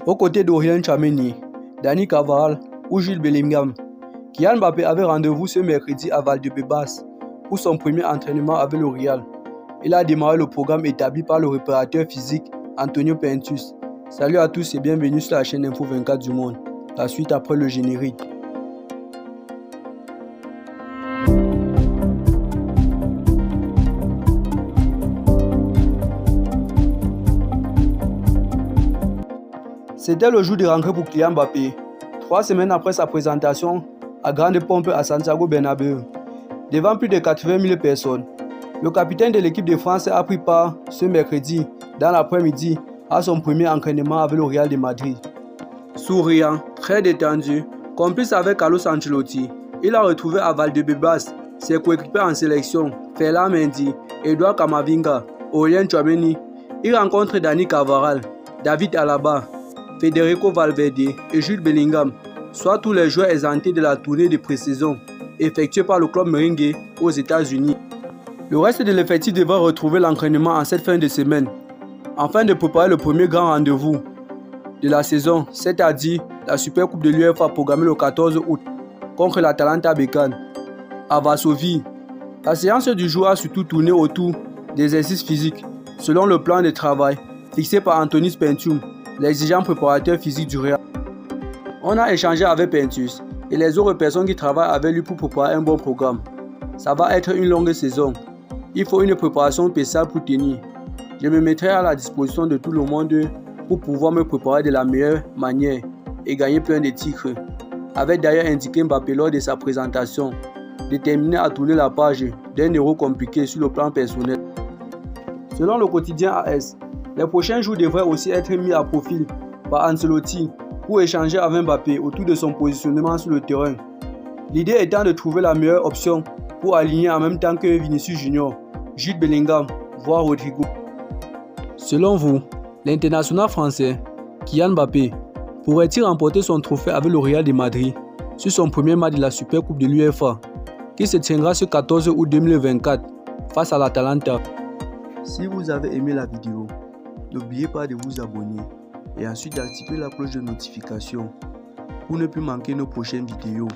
Aux côtés d'Aurélien Tchouameni, Dani Carvajal ou Jude Bellingham, Kylian Mbappé avait rendez-vous ce mercredi à Valdebebas pour son premier entraînement avec le Real. Il a démarré le programme établi par le réparateur physique Antonio Pintus. Salut à tous et bienvenue sur la chaîne Info 24 du Monde. La suite après le générique. C'était le jour de rentrée pour Kylian Mbappé, 3 semaines après sa présentation à grande pompe à Santiago Bernabéu, devant plus de 80 000 personnes. Le capitaine de l'équipe de France a pris part ce mercredi dans l'après-midi à son premier entraînement avec le Real de Madrid. Souriant, très détendu, complice avec Carlo Ancelotti, il a retrouvé à Valdebebas ses coéquipiers en sélection, Ferland Mendy, Edouard Camavinga, Aurélien Tchouameni. Il rencontre Dani Carvajal, David Alaba, Federico Valverde et Jude Bellingham, soit tous les joueurs exemptés de la tournée de pré-saison effectuée par le club merengue aux États-Unis. Le reste de l'effectif devra retrouver l'entraînement en cette fin de semaine, afin de préparer le premier grand rendez-vous de la saison, c'est-à-dire la Super Coupe de l'UEFA programmée le 14 août contre l'Atalanta Bergame à Varsovie. La séance du jour a surtout tourné autour d'exercices physiques, selon le plan de travail fixé par Antonis Pintus, l'exigeant préparateur physique du Real. On a échangé avec Pintus et les autres personnes qui travaillent avec lui pour préparer un bon programme. Ça va être une longue saison. Il faut une préparation spéciale pour tenir. Je me mettrai à la disposition de tout le monde pour pouvoir me préparer de la meilleure manière et gagner plein de titres, avait d'ailleurs indiqué Mbappé lors de sa présentation, déterminé à tourner la page d'un héros compliqué sur le plan personnel. Selon le quotidien AS, les prochains jours devraient aussi être mis à profil par Ancelotti pour échanger avec Mbappé autour de son positionnement sur le terrain. L'idée étant de trouver la meilleure option pour aligner en même temps que Vinicius Junior, Jude Bellingham, voire Rodrigo. Selon vous, l'international français Kylian Mbappé pourrait-il remporter son trophée avec le Real de Madrid sur son premier match de la Super Coupe de l'UEFA qui se tiendra ce 14 août 2024 face à l'Atalanta? Si vous avez aimé la vidéo, n'oubliez pas de vous abonner et ensuite d'activer la cloche de notification pour ne plus manquer nos prochaines vidéos.